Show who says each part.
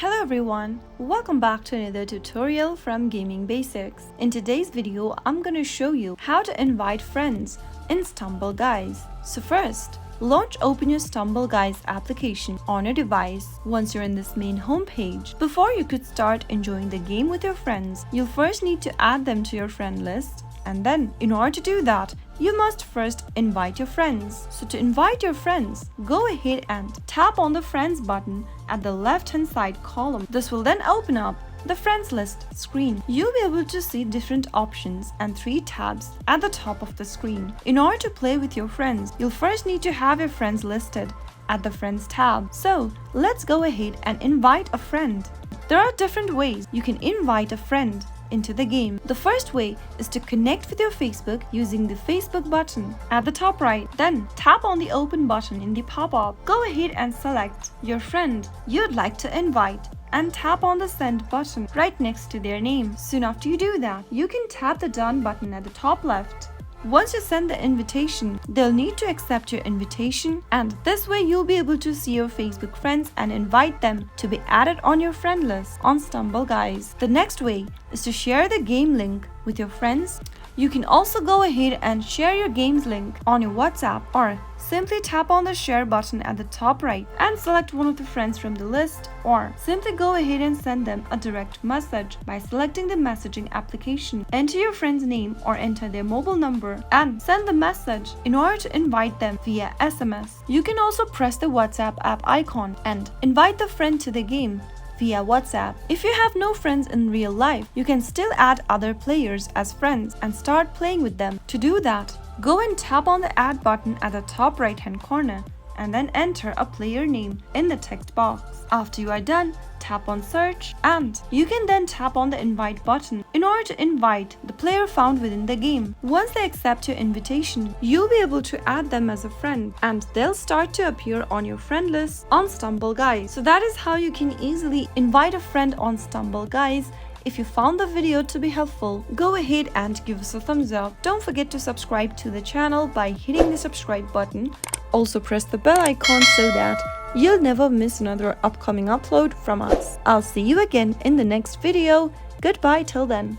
Speaker 1: Hello everyone, welcome back to another tutorial from Gaming Basics. In today's video, I'm gonna show you how to invite friends in Stumble Guys. So first, launch Open your Stumble Guys application on your device. Once you're in this main homepage, before you could start enjoying the game with your friends, you'll first need to add them to your friend list. And then, in order to do that, you must first invite your friends. So to invite your friends, go ahead and tap on the Friends button at the left-hand side column. This will then open up the Friends list screen. You'll be able to see different options and 3 tabs at the top of the screen. In order to play with your friends, you'll first need to have your friends listed at the Friends tab. So let's go ahead and invite a friend. There are different ways you can invite a friend into the game. The first way is to connect with your Facebook using the Facebook button at the top right. Then tap on the open button in the pop-up. Go ahead and select your friend you'd like to invite and tap on the send button right next to their name. Soon after you do that, you can tap the done button at the top left. Once you send the invitation, they'll need to accept your invitation, and this way you'll be able to see your Facebook friends and invite them to be added on your friend list on Stumble Guys. The next way is to share the game link with your friends. You can also go ahead and share your game's link on your WhatsApp, or simply tap on the share button at the top right and select one of the friends from the list, or simply go ahead and send them a direct message by selecting the messaging application. Enter your friend's name or enter their mobile number and send the message in order to invite them via SMS. You can also press the WhatsApp app icon and invite the friend to the game via WhatsApp. If you have no friends in real life, you can still add other players as friends and start playing with them. To do that, go and tap on the add button at the top right hand corner and then enter a player name in the text box. After you are done, tap on search and you can then tap on the invite button in order to invite the player found within the game. Once they accept your invitation, you'll be able to add them as a friend and they'll start to appear on your friend list on Stumble Guys. So that is how you can easily invite a friend on Stumble Guys. If you found the video to be helpful, go ahead and give us a thumbs up. Don't forget to subscribe to the channel by hitting the subscribe button. Also press the bell icon so that you'll never miss another upcoming upload from us. I'll see you again in the next video. Goodbye till then.